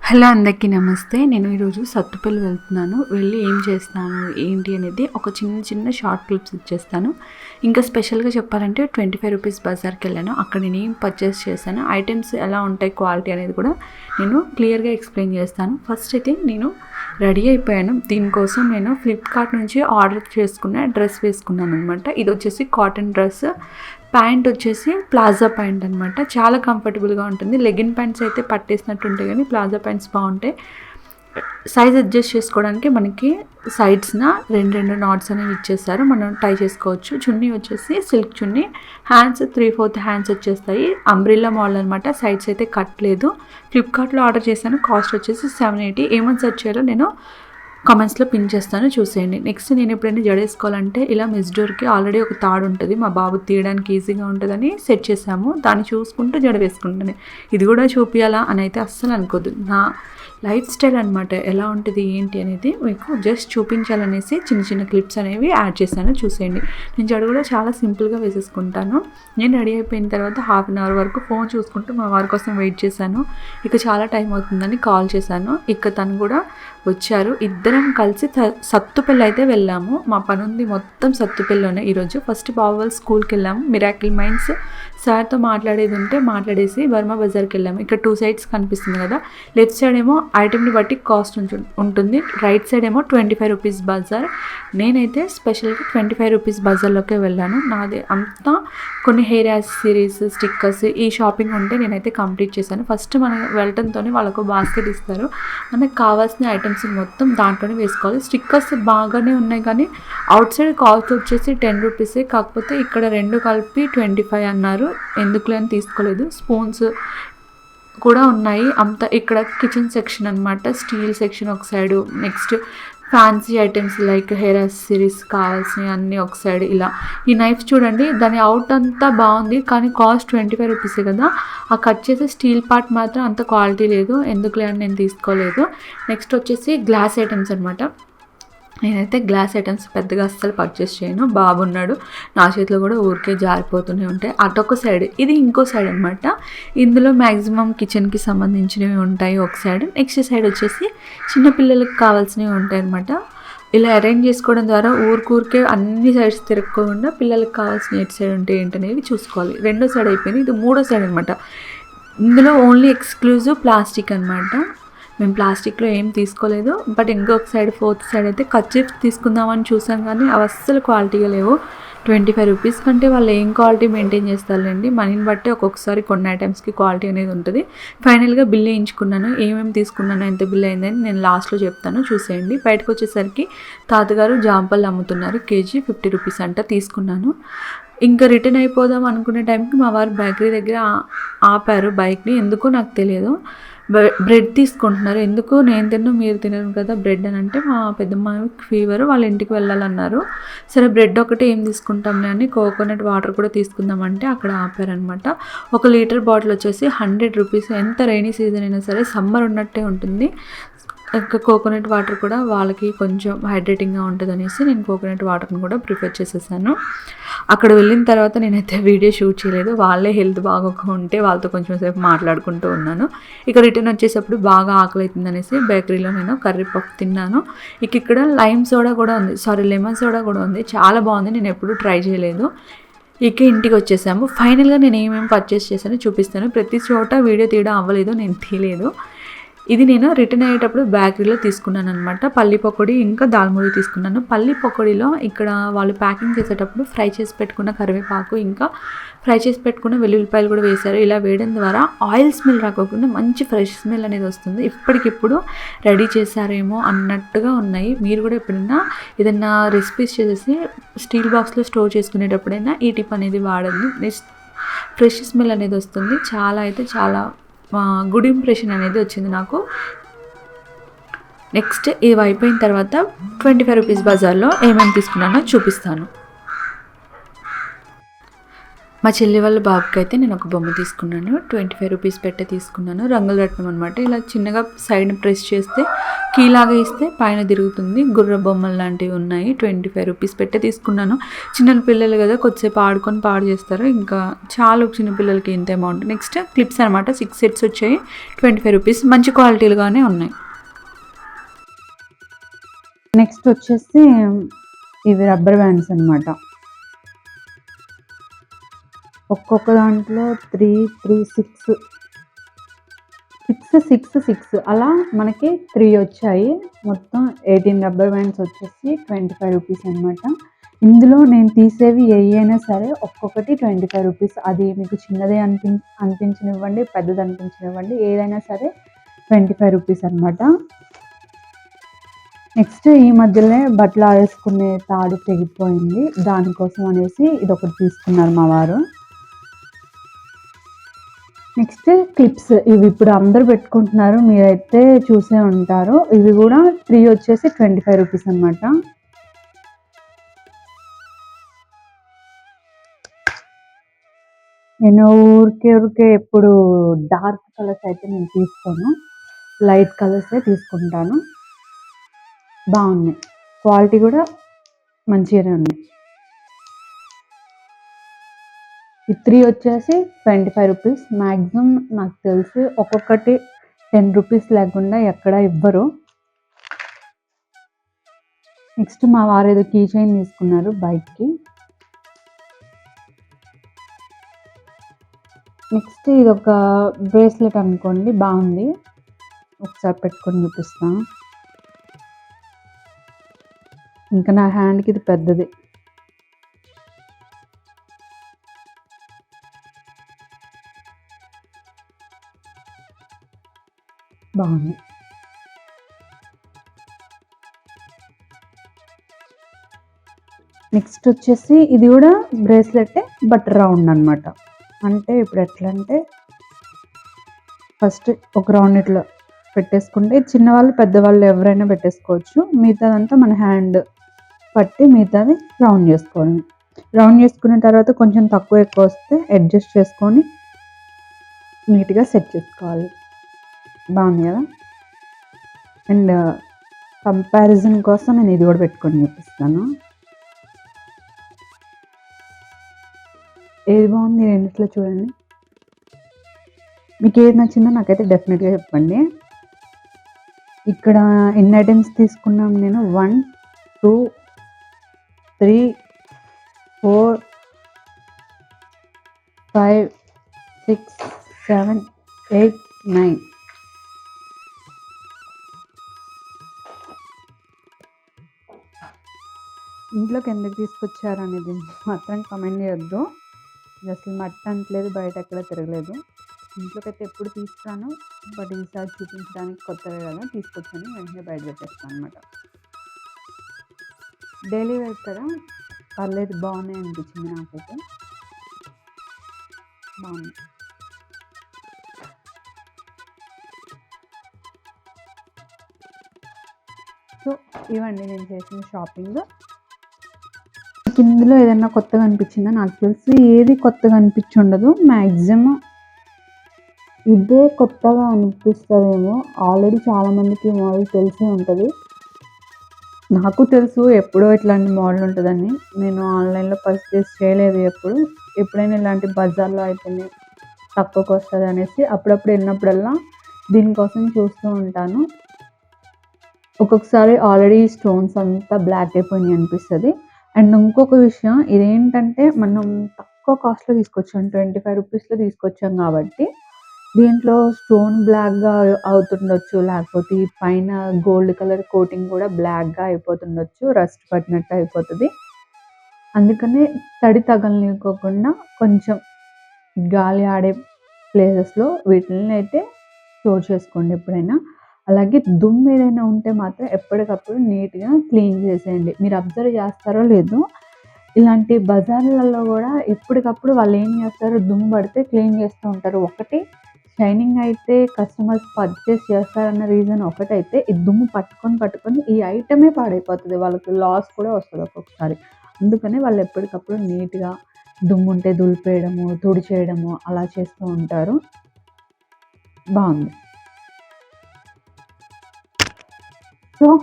Hello అందరికీ నమస్తే. నేను ఈరోజు సత్తుపల్లి వెళ్తున్నాను. వెళ్ళి ఏం చేస్తాను ఏంటి అనేది ఒక చిన్న షార్ట్ క్లిప్స్ ఇచ్చేస్తాను. ఇంకా స్పెషల్గా చెప్పాలంటే 25 రూపీస్ బజార్కి వెళ్ళాను. అక్కడ నేను ఏం పర్చేస్ చేశాను, ఐటమ్స్ ఎలా ఉంటాయి, క్వాలిటీ అనేది కూడా నేను క్లియర్గా ఎక్స్ప్లెయిన్ చేస్తాను. ఫస్ట్ అయితే నేను రెడీ అయిపోయాను. దీనికోసం నేను ఫ్లిప్కార్ట్ నుంచి ఆర్డర్ చేసుకున్న డ్రెస్ వేసుకున్నాను అనమాట. ఇది వచ్చేసి కాటన్ డ్రెస్, ప్యాంట్ వచ్చేసి ప్లాజా ప్యాంట్ అనమాట. చాలా కంఫర్టబుల్గా ఉంటుంది. లెగిన్ ప్యాంట్స్ అయితే పట్టేసినట్టు ఉంటాయి కానీ ప్లాజా ప్యాంట్స్ బాగుంటాయి. సైజ్ అడ్జస్ట్ చేసుకోవడానికి మనకి సైడ్స్న రెండు నాట్స్ అనేవి ఇచ్చేస్తారు, మనం టై చేసుకోవచ్చు. చున్నీ వచ్చేసి సిల్క్ చున్నీ, హ్యాండ్స్ 3/4 హ్యాండ్స్ వచ్చేస్తాయి. అంబ్రిల్లా మోడల్ అనమాట. సైడ్స్ అయితే కట్టలేదు. ఫ్లిప్కార్ట్లో ఆర్డర్ చేశాను. కాస్ట్ వచ్చేసి 780. ఏమని సెర్చ్ చేయాలో నేను కామెంట్స్లో పిన్ చేస్తాను, చూసేయండి. నెక్స్ట్ నేను ఎప్పుడైనా జడేసుకోవాలంటే ఇలా మిస్డోర్కి ఆల్రెడీ ఒక తాడు ఉంటుంది, మా బాబు తీయడానికి ఈజీగా ఉంటుందని సెట్ చేసాము. దాన్ని చూసుకుంటూ జడ వేసుకుంటాను. ఇది కూడా చూపించాలా అని అయితే అస్సలు అనుకోద్దు. నా లైఫ్ స్టైల్ అనమాట, ఎలా ఉంటుంది ఏంటి అనేది మీకు జస్ట్ చూపించాలనేసి చిన్న క్లిప్స్ అనేవి యాడ్ చేశాను, చూసేయండి. నేను జడ కూడా చాలా సింపుల్గా వేసేసుకుంటాను. నేను రెడీ అయిపోయిన తర్వాత ½ అన్ అవర్ వరకు ఫోన్ చూసుకుంటూ మా వారి కోసం వెయిట్ చేశాను. ఇక చాలా టైం అవుతుందని కాల్ చేశాను. ఇక తను కూడా వచ్చారు. ఇద్దరం కలిసి సత్తుపల్లి అయితే వెళ్ళాము. మా పని ఉంది మొత్తం సత్తుపల్లిలోనే ఈరోజు. ఫస్ట్ బాబు వాళ్ళ స్కూల్కి వెళ్ళాము. మిరాకిల్ మైండ్స్ సార్తో మాట్లాడేది ఉంటే మాట్లాడేసి బర్మా బజార్కి వెళ్ళాము. ఇక్కడ 2 సైడ్స్ కనిపిస్తుంది కదా. లెఫ్ట్ సైడ్ ఏమో ఐటెంని బట్టి కాస్ట్ ఉంటుంది, రైట్ సైడ్ ఏమో 25 రూపీస్ బజార్. నేనైతే స్పెషల్గా 25 రూపీస్ బజార్లోకే వెళ్ళాను. నాది అంతా కొన్ని హెయిర్ యాక్సెసరీస్, స్టిక్కర్స్, ఈ షాపింగ్ ఉంటే నేనైతే కంప్లీట్ చేశాను. ఫస్ట్ మనం వెళ్ళటంతోనే వాళ్ళకు బాస్కెట్ ఇస్తారు. మనకు కావాల్సిన ఐటమ్స్ మొత్తం దాంట్లోనే వేసుకోవాలి. స్టిక్కర్స్ బాగానే ఉన్నాయి కానీ అవుట్ సైడ్ కాస్ట్ వచ్చేసి 10 రూపీసే. కాకపోతే ఇక్కడ 2 కలిపి 25 అన్నారు. ఎందుకులే అని తీసుకోలేదు. స్పూన్స్ కూడా ఉన్నాయి. అంతా ఇక్కడ కిచెన్ సెక్షన్ అనమాట. స్టీల్ సెక్షన్ ఒక side, next fancy items like hair accessories కావాల్సినవి అన్నీ ఒక సైడ్. ఇలా ఈ నైఫ్ చూడండి, దాని అవుట్ అంతా బాగుంది కానీ కాస్ట్ 25 రూపీసే కదా. ఆ కట్ చేసే స్టీల్ పార్ట్ మాత్రం అంత క్వాలిటీ లేదు, ఎందుకులే అని నేను తీసుకోలేదు. నెక్స్ట్ వచ్చేసి గ్లాస్ ఐటమ్స్ అనమాట. నేనైతే గ్లాస్ ఐటమ్స్ పెద్దగా అస్సలు పర్చేస్ చేయను. బాబు ఉన్నాడు, నా చేతిలో కూడా ఊరికే జారిపోతూనే ఉంటాయి. అటొక సైడ్, ఇది ఇంకో సైడ్ అనమాట. ఇందులో మ్యాక్సిమం కిచెన్కి సంబంధించినవి ఉంటాయి ఒక సైడ్. నెక్స్ట్ సైడ్ వచ్చేసి చిన్నపిల్లలకి కావాల్సినవి ఉంటాయి అనమాట. ఇలా అరేంజ్ చేసుకోవడం ద్వారా ఊరికే అన్ని సైడ్స్ తిరగకుండా పిల్లలకి కావాల్సిన ఎటు సైడ్ ఉంటే ఏంటనేవి చూసుకోవాలి. రెండో సైడ్ అయిపోయింది, ఇది మూడో సైడ్ అనమాట. ఇందులో ఓన్లీ ఎక్స్క్లూజివ్ ప్లాస్టిక్ అనమాట. మేము ప్లాస్టిక్లో ఏం తీసుకోలేదు. బట్ ఇంకొక సైడ్ 4th సైడ్ అయితే కర్చీఫ్ తీసుకుందామని చూసాం కానీ అవి అస్సలు క్వాలిటీగా లేవు. 25 రూపీస్ కంటే వాళ్ళు ఏం క్వాలిటీ మెయింటైన్ చేస్తారండి. మనీని బట్టి ఒక్కొక్కసారి కొన్ని ఐటమ్స్కి క్వాలిటీ అనేది ఉంటుంది. ఫైనల్గా బిల్ వేయించుకున్నాను. ఏమేమి తీసుకున్నాను, ఎంత బిల్ అయిందని నేను లాస్ట్లో చెప్తాను, చూసేయండి. బయటకు వచ్చేసరికి తాతగారు జాంపళ్ళు అమ్ముతున్నారు. కేజీ 50 రూపీస్ అంట. తీసుకున్నాను. ఇంకా రిటర్న్ అయిపోదాం అనుకునే టైంకి మా వారు బేకరీ దగ్గర ఆపారు బైక్ని. ఎందుకో నాకు తెలియదు. బ్రెడ్ తీసుకుంటున్నారు. ఎందుకు, నేను తిన్ను మీరు తినరు కదా బ్రెడ్ అని అంటే, మా పెద్దమ్మాయికి ఫీవర్, వాళ్ళ ఇంటికి వెళ్ళాలన్నారు. సరే బ్రెడ్ ఒకటి ఏం తీసుకుంటాంలే అని కోకోనట్ వాటర్ కూడా తీసుకుందామంటే అక్కడ ఆపారనమాట. 1 లీటర్ బాటిల్ వచ్చేసి 100 రూపీస్. ఎంత రైనీ సీజన్ అయినా సరే సమ్మర్ ఉన్నట్టే ఉంటుంది. ఇంకా కోకోనట్ వాటర్ కూడా వాళ్ళకి కొంచెం హైడ్రేటింగ్గా ఉంటుంది అనేసి నేను కోకోనట్ వాటర్ని కూడా ప్రిఫర్ చేసేసాను. అక్కడ వెళ్ళిన తర్వాత నేనైతే వీడియో షూట్ చేయలేదు. వాళ్ళే హెల్త్ బాగోక ఉంటే వాళ్ళతో కొంచెం సేపు మాట్లాడుకుంటూ ఉన్నాను. ఇక రిటర్న్ వచ్చేటప్పుడు బాగా ఆకలి అవుతుంది అనేసి బేకరీలో నేను కర్రీ పఫ్ తిన్నాను. ఇక్కడ లైమ్ సోడా కూడా ఉంది, లెమన్ సోడా కూడా ఉంది. చాలా బాగుంది, నేను ఎప్పుడూ ట్రై చేయలేదు. ఇక ఇంటికి వచ్చేసాము. ఫైనల్గా నేను ఏమేమి పర్చేస్ చేశానో చూపిస్తాను. ప్రతి చోట వీడియో తీయడం అవ్వలేదు, నేను తీయలేదు. ఇది నేను రిటర్న్ అయ్యేటప్పుడు బేకరీలో తీసుకున్నాను అనమాట. పల్లి పకోడీ ఇంకా దాల్మూరి తీసుకున్నాను. పల్లి పకోడీలో ఇక్కడ వాళ్ళు ప్యాకింగ్ చేసేటప్పుడు ఫ్రై చేసి పెట్టుకున్న కరివేపాకు ఇంకా ఫ్రై చేసి పెట్టుకున్న వెల్లుల్లిపాయలు కూడా వేశారు. ఇలా వేయడం ద్వారా ఆయిల్ స్మెల్ రాకోకుండా మంచి ఫ్రెష్ స్మెల్ అనేది వస్తుంది. ఇప్పటికిప్పుడు రెడీ చేశారేమో అన్నట్టుగా ఉన్నాయి. మీరు కూడా ఎప్పుడైనా ఏదైనా రెసిపీస్ చేసేసి స్టీల్ బాక్స్లో స్టోర్ చేసుకునేటప్పుడైనా ఈ టిప్ అనేది వాడండి. ఫ్రెష్ స్మెల్ అనేది వస్తుంది. చాలా గుడ్ ఇంప్రెషన్ అనేది వచ్చింది నాకు. నెక్స్ట్ ఇవి అయిపోయిన తర్వాత 25 రూపీస్ బజార్లో ఏమేమి తీసుకున్నానో చూపిస్తాను. మా చెల్లి వాళ్ళ బాబుకి అయితే నేను ఒక బొమ్మ తీసుకున్నాను. 25 రూపీస్ పెట్టే తీసుకున్నాను. రంగుల రత్నం అనమాట. ఇలా చిన్నగా సైడ్‌ని ప్రెస్ చేస్తే కీలాగా ఇస్తే పైన తిరుగుతుంది. గుర్ర బొమ్మలు లాంటివి ఉన్నాయి. 25 రూపీస్ పెట్టే తీసుకున్నాను. చిన్న పిల్లలు కదా కొద్దిసేపు ఆడుకొని పాడు చేస్తారు. ఇంకా చాలు చిన్న పిల్లలకి ఇంత అమౌంట్. నెక్స్ట్ క్లిప్స్ అనమాట. 6 సెట్స్ వచ్చాయి. 25 రూపీస్. మంచి క్వాలిటీలుగానే ఉన్నాయి. నెక్స్ట్ వచ్చేసి ఇవి రబ్బర్ బ్యాండ్స్ అనమాట. ఒక్కొక్క దాంట్లో 3, 3, 6, 6, 6, 6 అలా మనకి 3 వచ్చాయి. మొత్తం 18 రబ్బర్ బ్యాండ్స్ వచ్చేసి 25 రూపీస్ అనమాట. ఇందులో నేను తీసేవి అయినా సరే ఒక్కొక్కటి 25 రూపీస్. అది మీకు చిన్నదే అనిపించనివ్వండి, పెద్దది అనిపించనివ్వండి, ఏదైనా సరే 25 రూపీస్ అనమాట. నెక్స్ట్ ఈ మధ్యలోనే బట్టలు ఆరేసుకునే తాడు తెగిపోయింది. దానికోసం అనేసి ఇదొకటి తీసుకున్నారు మా వారు. Next clips. ఇవి ఇప్పుడు అందరూ పెట్టుకుంటున్నారు. మీరైతే చూసే ఉంటారు. ఇవి కూడా 3 వచ్చేసి 25 రూపీస్ అనమాట. నేను ఊరికే ఎప్పుడు డార్క్ కలర్స్ అయితే నేను తీసుకోను. లైట్ కలర్సే తీసుకుంటాను. బాగున్నాయి. క్వాలిటీ కూడా మంచిగానే ఉంది. ఈ 3 వచ్చేసి 25 రూపీస్. మ్యాక్సిమం నాకు తెలిసి ఒక్కొక్కటి 10 రూపీస్ లేకుండా ఎక్కడ ఇవ్వరు. నెక్స్ట్ మా వారు ఏదో కీ చైన్ తీసుకున్నారు బైక్కి. నెక్స్ట్ ఇది ఒక బ్రేస్లెట్ అనుకోండి, బాగుంది. ఒకసారి పెట్టుకొని చూపిస్తాను. ఇంకా నా హ్యాండ్కి ఇది పెద్దది. బాగుంది. నెక్స్ట్ వచ్చేసి ఇది కూడా బ్రేస్లెట్ బట్ రౌండ్ అనమాట. అంటే ఇప్పుడు ఎట్లా అంటే ఫస్ట్ ఒక రౌండ్ ఇట్లా పెట్టేసుకుంటే చిన్నవాళ్ళు పెద్దవాళ్ళు ఎవరైనా పెట్టేసుకోవచ్చు. మిగతాదంతా మన హ్యాండ్ పట్టి మిగతాది రౌండ్ చేసుకోవాలి. రౌండ్ చేసుకున్న తర్వాత కొంచెం తక్కువ ఎక్కువ వస్తే అడ్జస్ట్ చేసుకొని నీట్గా సెట్ చేసుకోవాలి. బాగుంది కదా. అండ్ కంపారిజన్ కోసం నేను ఇది కూడా పెట్టుకొని చూపిస్తాను. ఏది బాగుంది రెండిట్లో చూడండి. మీకు ఏది నచ్చిందో నాకైతే డెఫినెట్గా చెప్పండి. ఇక్కడ ఎన్ని ఐటమ్స్ తీసుకున్నాం నేను? 1, 2, 3, 4, 5, 6, 7, 8, 9. ఇంట్లోకి ఎందుకు తీసుకొచ్చారు అనేది మాత్రం కామెంట్ చేయొద్దు. అసలు మట్టి అంటలేదు, బయట ఎక్కడ తిరగలేదు. ఇంట్లోకి అయితే ఎప్పుడు తీసుకురాను, బట్ ఈసారి చూపించడానికి కొత్తగా కదా తీసుకొచ్చాను. వెంటనే బయట పెట్టేస్తాను అనమాట. డైలీ వేర్ కదా, పర్లేదు, బాగున్నాయి అనిపించింది నాకైతే. బాగుంది. సో ఇవండి నేను చేసిన షాపింగ్. ఇందులో ఏదైనా కొత్తగా అనిపించిందా? నాకు తెలిసి ఏది కొత్తగా అనిపించి ఉండదు. మ్యాక్సిమం ఇదే కొత్తగా అనిపిస్తుందేమో. ఆల్రెడీ చాలామందికి మోడల్ తెలిసే ఉంటుంది. నాకు తెలుసు ఎప్పుడో ఇట్లాంటి మోడల్ ఉంటుందని. నేను ఆన్లైన్లో పర్చేస్ చేయలేదు ఎప్పుడైనా ఇలాంటి బజార్లో అయితేనే తక్కువకి వస్తుంది అనేసి అప్పుడప్పుడు వెళ్ళినప్పుడల్లా దీనికోసం చూస్తూ ఉంటాను. ఒక్కొక్కసారి ఆల్రెడీ స్టోన్స్ అంతా బ్లాక్ అయిపోయినాయి అనిపిస్తుంది. అండ్ ఇంకొక విషయం ఇదేంటంటే మనం తక్కువ కాస్ట్లో తీసుకొచ్చాం, 25 రూపీస్లో తీసుకొచ్చాం కాబట్టి దీంట్లో స్టోన్ బ్లాక్గా అవుతుండొచ్చు, లేకపోతే ఈ పైన గోల్డ్ కలర్ కోటింగ్ కూడా బ్లాక్గా అయిపోతుండొచ్చు, రస్ట్ పట్టినట్టు అయిపోతుంది. అందుకనే తడి తగలనివ్వకుండా కొంచెం గాలి ఆడే ప్లేసెస్లో వీటిని అయితే స్టోర్ చేసుకోండి ఎప్పుడైనా. అలాగే దుమ్ము ఏదైనా ఉంటే మాత్రం ఎప్పటికప్పుడు నీట్గా క్లీన్ చేసేయండి. మీరు అబ్జర్వ్ చేస్తారో లేదో, ఇలాంటి బజార్లలో కూడా ఎప్పటికప్పుడు వాళ్ళు ఏం చేస్తారు, దుమ్ము పడితే క్లీన్ చేస్తూ ఉంటారు. ఒకటి షైనింగ్ అయితే కస్టమర్స్ పర్చేస్ చేస్తారన్న రీజన్ ఒకటైతే, ఈ దుమ్ము పట్టుకొని ఈ ఐటమే పాడైపోతుంది. వాళ్ళకి లాస్ కూడా వస్తుంది ఒక్కొక్కసారి. అందుకని వాళ్ళు ఎప్పటికప్పుడు నీట్గా దుమ్ముంటే దులిపేయడము, తుడిచేయడము అలా చేస్తూ ఉంటారు. బావుంది. సో,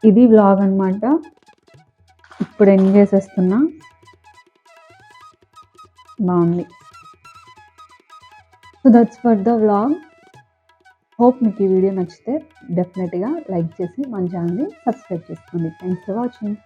ఇది వ్లాగ్ అనమాట. ఇప్పుడు ఎండ్ చేసేస్తున్నా. బావుంది. So, that's for the vlog. Hope మీకు ఈ వీడియో నచ్చితే డెఫినెట్‌గా లైక్ చేసి మన ఛానల్‌ని సబ్స్క్రైబ్ చేసుకోండి. Thanks for watching.